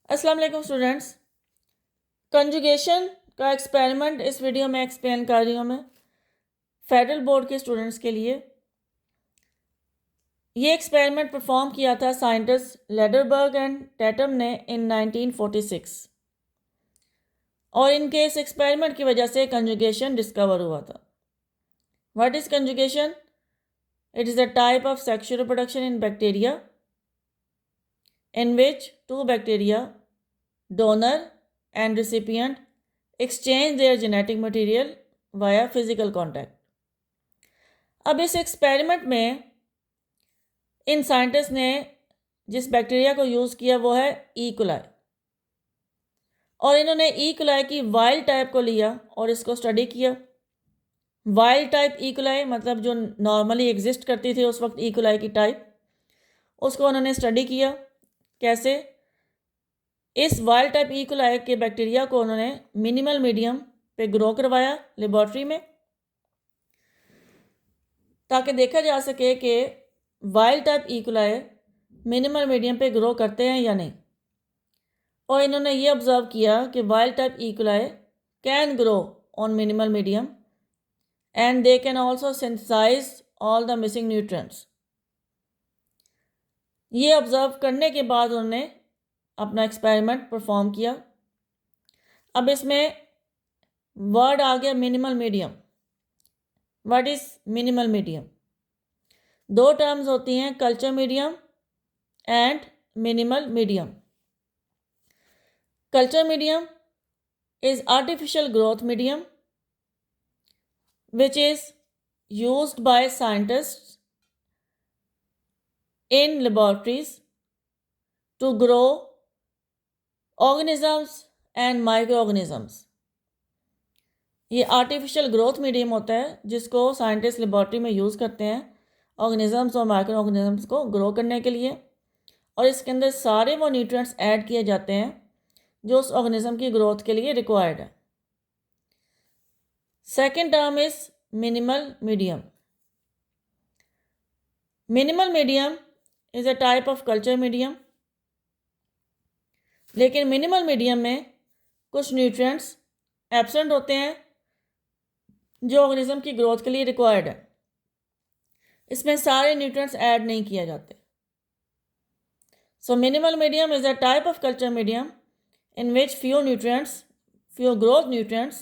अस्सलाम वालेकुम students. Conjugation का एक्सपेरिमेंट इस वीडियो में एक्सप्लेन कर रही हूँ मैं फेडरल बोर्ड के स्टूडेंट्स के लिए। ये एक्सपेरिमेंट परफॉर्म किया था साइंटिस्ट लेडरबर्ग एंड टैटम ने इन 1946 और इनके इस एक्सपेरिमेंट की वजह से कंजुगेशन डिस्कवर हुआ था। What is conjugation? It is a type of sexual reproduction in bacteria in which two bacteria, donor and recipient, exchange their genetic material via physical contact. अब इस एक्सपेरिमेंट में इन साइंटिस्ट ने जिस बैक्टीरिया को use किया वो है ई कोलाई, और इन्होंने ई कोलाई की वाइल्ड टाइप को लिया और इसको स्टडी किया। वाइल्ड टाइप ई कोलाई मतलब जो नॉर्मली एग्जिस्ट करती थी उस वक्त ई कोलाई की टाइप, उसको उन्होंने स्टडी किया। कैसे? इस वाइल्ड टाइप ई कोलाई के बैक्टीरिया को उन्होंने मिनिमल मीडियम पे ग्रो करवाया लेबॉर्ट्री में, ताकि देखा जा सके कि wild type E coli minimal medium पे ग्रो करते हैं या नहीं। और इन्होंने ये ऑब्ज़र्व किया कि wild type E coli can grow on minimal medium and they can also synthesise all the missing nutrients. ये ऑब्ज़र्व करने के बाद उन्होंने अपना एक्सपेरिमेंट परफॉर्म किया। अब इसमें वर्ड आ गया minimal medium. What is minimal medium? दो टर्म्स होती हैं, culture medium and minimal medium. Culture medium is artificial growth medium which is used by scientists in laboratories to grow organisms and microorganisms. ये artificial growth medium होता है जिसको scientist laboratory में use करते हैं ऑर्गेनिजम्स और माइक्रो ऑर्गेनिजम्स को grow करने के लिए, और इसके अंदर सारे वो न्यूट्रिएंट्स ऐड किए जाते हैं जो उस ऑर्गेनिज्म की ग्रोथ के लिए रिक्वायर्ड है। Second term is minimal medium. Minimal medium is a type of culture medium, लेकिन मिनिमल मीडियम में कुछ न्यूट्रिएंट्स एब्सेंट होते हैं जो ऑर्गेनिज्म की ग्रोथ के लिए रिक्वायर्ड है। इसमें सारे न्यूट्रिएंट्स ऐड नहीं किए जाते। So minimal medium is a type of culture medium in which few growth nutrients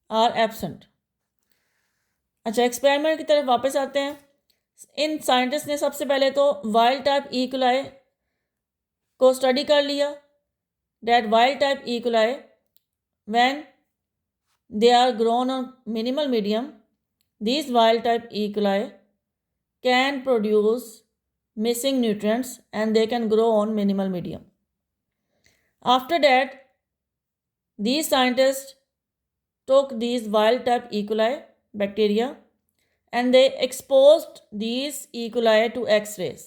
are absent. अच्छा, एक्सपेरिमेंट की तरफ वापस आते हैं। इन साइंटिस्ट ने सबसे पहले तो वाइल्ड टाइप ई कोलाई को स्टडी कर लिया। That wild type E coli when they are grown on minimal medium, these wild type E. coli can produce missing nutrients and they can grow on minimal medium. After that, these scientists took these wild type E. coli bacteria and they exposed these E. coli to X-rays.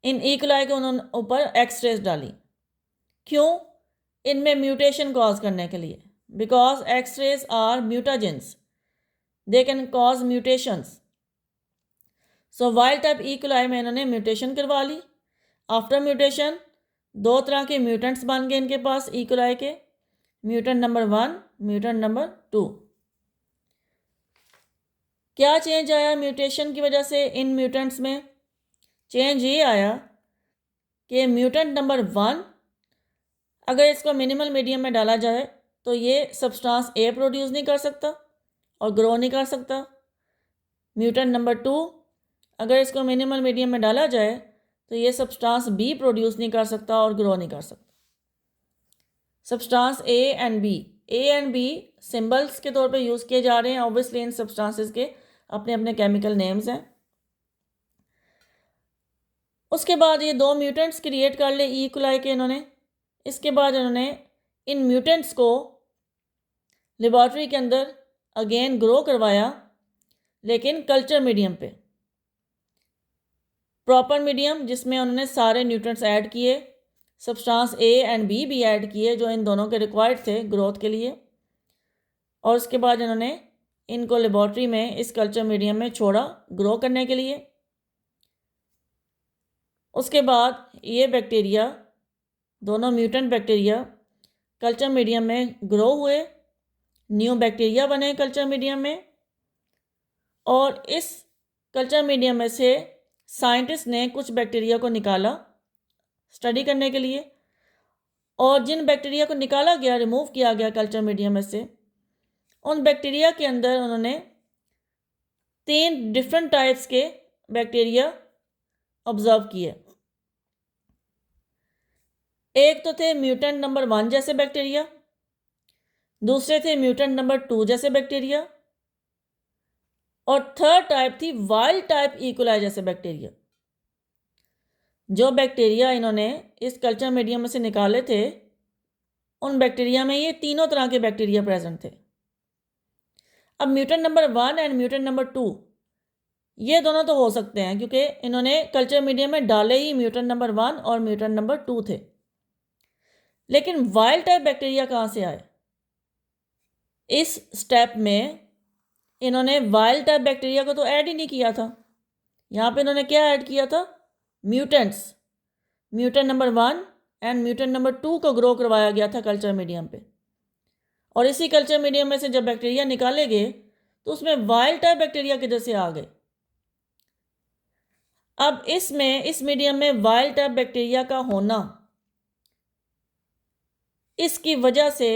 In E. coli के उन्होंने ऊपर X-rays डाली। क्यों? इनमें mutation cause करने के लिए, because X-rays are mutagens, they can cause mutations. So wild type E. coli में इन्होंने म्यूटेशन करवा ली। आफ्टर म्यूटेशन दो तरह के म्यूटेंट्स बन गए इनके पास ई कोलाई के, म्यूटेंट नंबर 1, म्यूटेंट नंबर 2। क्या चेंज आया म्यूटेशन की वजह से इन म्यूटेंट्स में? चेंज ये आया कि म्यूटेंट नंबर 1 अगर इसको मिनिमल मीडियम में डाला जाए तो ये सब्सटेंस ए प्रोड्यूस नहीं कर सकता और ग्रो नहीं कर सकता। म्यूटेंट नंबर 2 अगर इसको मिनिमल मीडियम में डाला जाए तो ये सब्सटेंस बी प्रोड्यूस नहीं कर सकता और ग्रो नहीं कर सकता। Substance A and B symbols के तौर पे यूज़ किए जा रहे हैं। ऑब्वियसली इन सब्सटेंसेस के अपने अपने केमिकल नेम्स हैं। उसके बाद ये दो म्यूटेंट्स क्रिएट कर ले ई कोलाई के इन्होंने। इसके बाद इन्होंने इन म्यूटेंट्स को लेबॉर्ट्री के अंदर अगेन ग्रो करवाया, लेकिन कल्चर मीडियम पे, प्रॉपर मीडियम जिसमें उन्होंने सारे न्यूट्रिएंट्स ऐड किए, सब्सटेंस ए एंड बी भी ऐड किए जो इन दोनों के रिक्वायर्ड थे ग्रोथ के लिए। और उसके बाद इन्होंने इनको लेबॉर्ट्री में इस कल्चर मीडियम में छोड़ा ग्रो करने के लिए। उसके बाद ये बैक्टीरिया दोनों म्यूटेंट बैक्टीरिया कल्चर मीडियम में ग्रो हुए, न्यू बैक्टीरिया बने कल्चर मीडियम में, और इस कल्चर मीडियम में से साइंटिस्ट ने कुछ बैक्टीरिया को निकाला स्टडी करने के लिए, और जिन बैक्टीरिया को निकाला गया, रिमूव किया गया कल्चर मीडियम में से, उन बैक्टीरिया के अंदर उन्होंने 3 डिफरेंट टाइप्स के बैक्टीरिया ऑब्जर्व किए। एक तो थे म्यूटेंट नंबर 1 जैसे बैक्टीरिया, दूसरे थे म्यूटेंट नंबर 2 जैसे बैक्टीरिया, और थर्ड टाइप थी वाइल्ड टाइप इकोलाई जैसे बैक्टीरिया। जो बैक्टीरिया इन्होंने इस कल्चर मीडियम में से निकाले थे, उन बैक्टीरिया में ये तीनों तरह के बैक्टीरिया प्रेजेंट थे। अब mutant number 1 and mutant number 2 ये दोनों तो हो सकते हैं क्योंकि इन्होंने कल्चर मीडियम में डाले ही म्यूटेंट नंबर 1 और म्यूटेंट नंबर 2 थे। लेकिन वाइल्ड टाइप बैक्टीरिया कहाँ से आए? इस स्टेप में इन्होंने वाइल्ड टाइप बैक्टीरिया को तो ऐड ही नहीं किया था। यहाँ पे इन्होंने क्या ऐड किया था? Mutants, mutant number 1 and mutant number 2 को ग्रो करवाया गया था कल्चर मीडियम पे, और इसी कल्चर मीडियम में से जब बैक्टीरिया निकाले गए तो उसमें वाइल्ड टाइप बैक्टीरिया किधर से आ गए? अब इसमें इस मीडियम में वाइल्ड टाइप बैक्टीरिया का होना, इसकी वजह से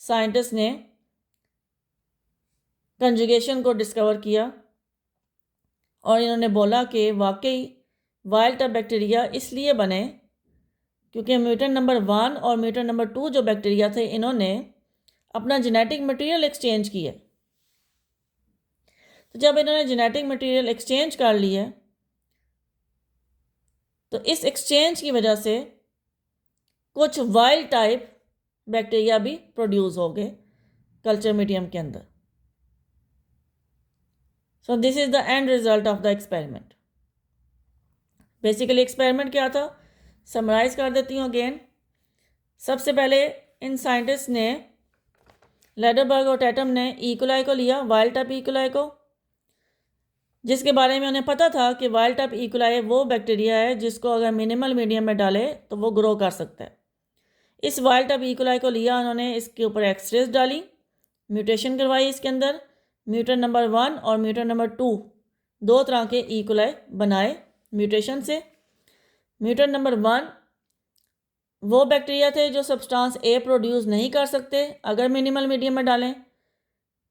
साइंटिस्ट ने कंजुगेशन को डिस्कवर किया और इन्होंने बोला कि वाकई वाइल्ड टाइप बैक्टीरिया इसलिए बने क्योंकि म्यूटेंट नंबर 1 और म्यूटेंट नंबर 2 जो बैक्टीरिया थे, इन्होंने अपना जेनेटिक मटेरियल एक्सचेंज किया। तो जब इन्होंने जेनेटिक मटेरियल एक्सचेंज कर लिए तो इस एक्सचेंज की वजह से कुछ वाइल्ड टाइप बैक्टीरिया भी प्रोड्यूस हो गए कल्चर मीडियम के अंदर। So this is the end result of the experiment. Basically experiment क्या था, समराइज कर देती हूँ अगेन। सबसे पहले इन साइंटिस्ट ने, लेडरबर्ग और टैटम ने इकोलाई को लिया, वाइल्ड टाइप इकोलाई को, जिसके बारे में उन्हें पता था कि वाइल्ड टाइप इकोलाई वो बैक्टीरिया है जिसको अगर मिनिमल मीडियम में डाले तो वो ग्रो कर सकता है। इस वाइल्ड टाइप इकोलाई को लिया उन्होंने, इसके ऊपर एक्सरेज डाली, म्यूटेशन करवाई इसके अंदर, म्यूटेंट नंबर 1 और म्यूटेंट नंबर 2 दो तरह के इकोलाई बनाए म्यूटेशन से। म्यूटेंट नंबर 1 वो बैक्टीरिया थे जो सब्सटेंस ए प्रोड्यूस नहीं कर सकते अगर मिनिमल मीडियम में डालें।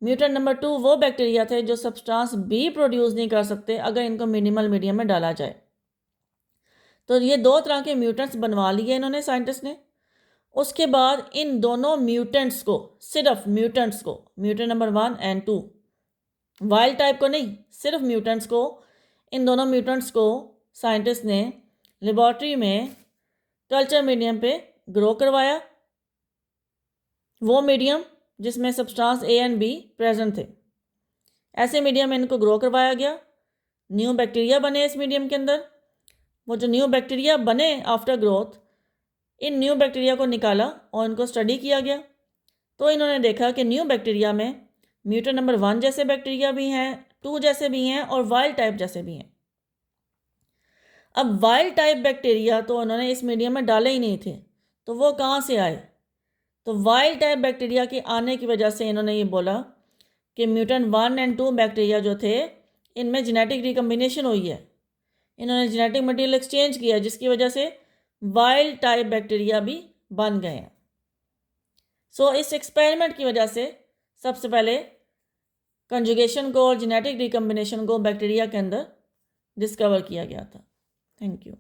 म्यूटेंट नंबर 2 वो बैक्टीरिया थे जो सब्सटेंस बी प्रोड्यूस नहीं कर सकते अगर इनको मिनिमल मीडियम में डाला जाए। तो ये दो तरह के म्यूटेंट्स बनवा लिए इन्होंने साइंटिस्ट ने। उसके बाद इन दोनों म्यूटेंट्स को, सिर्फ म्यूटेंट्स को, mutant number 1 and 2, wild type को नहीं, सिर्फ म्यूटेंट्स को, इन दोनों म्यूटेंट्स को साइंटिस्ट ने लेबॉर्ट्री में कल्चर मीडियम पे ग्रो करवाया, वो मीडियम जिसमें substance A and be present थे। ऐसे मीडियम में इनको ग्रो करवाया गया, न्यू बैक्टीरिया बने इस मीडियम के अंदर। वो जो न्यू बैक्टीरिया बने आफ्टर ग्रोथ, इन न्यू बैक्टीरिया को निकाला और इनको स्टडी किया गया। तो इन्होंने देखा कि न्यू बैक्टीरिया में म्यूटेंट नंबर 1 जैसे बैक्टीरिया भी हैं, 2 जैसे भी हैं और वाइल्ड टाइप जैसे भी हैं। अब वाइल्ड टाइप बैक्टीरिया तो उन्होंने इस मीडियम में डाले ही नहीं थे, तो वो कहाँ से आए? तो वाइल्ड टाइप बैक्टीरिया के आने की वजह से इन्होंने ये बोला कि म्यूटेंट 1 एंड 2 बैक्टीरिया जो थे, इनमें जेनेटिक रिकम्बिनेशन हुई है, इन्होंने जेनेटिक मटेरियल एक्सचेंज किया जिसकी वजह से वाइल्ड टाइप बैक्टीरिया भी बन गए हैं। सो इस एक्सपेरिमेंट की वजह से सबसे पहले कंजुगेशन को और जेनेटिक रिकम्बिनेशन को बैक्टीरिया के अंदर डिस्कवर किया गया था। Thank you.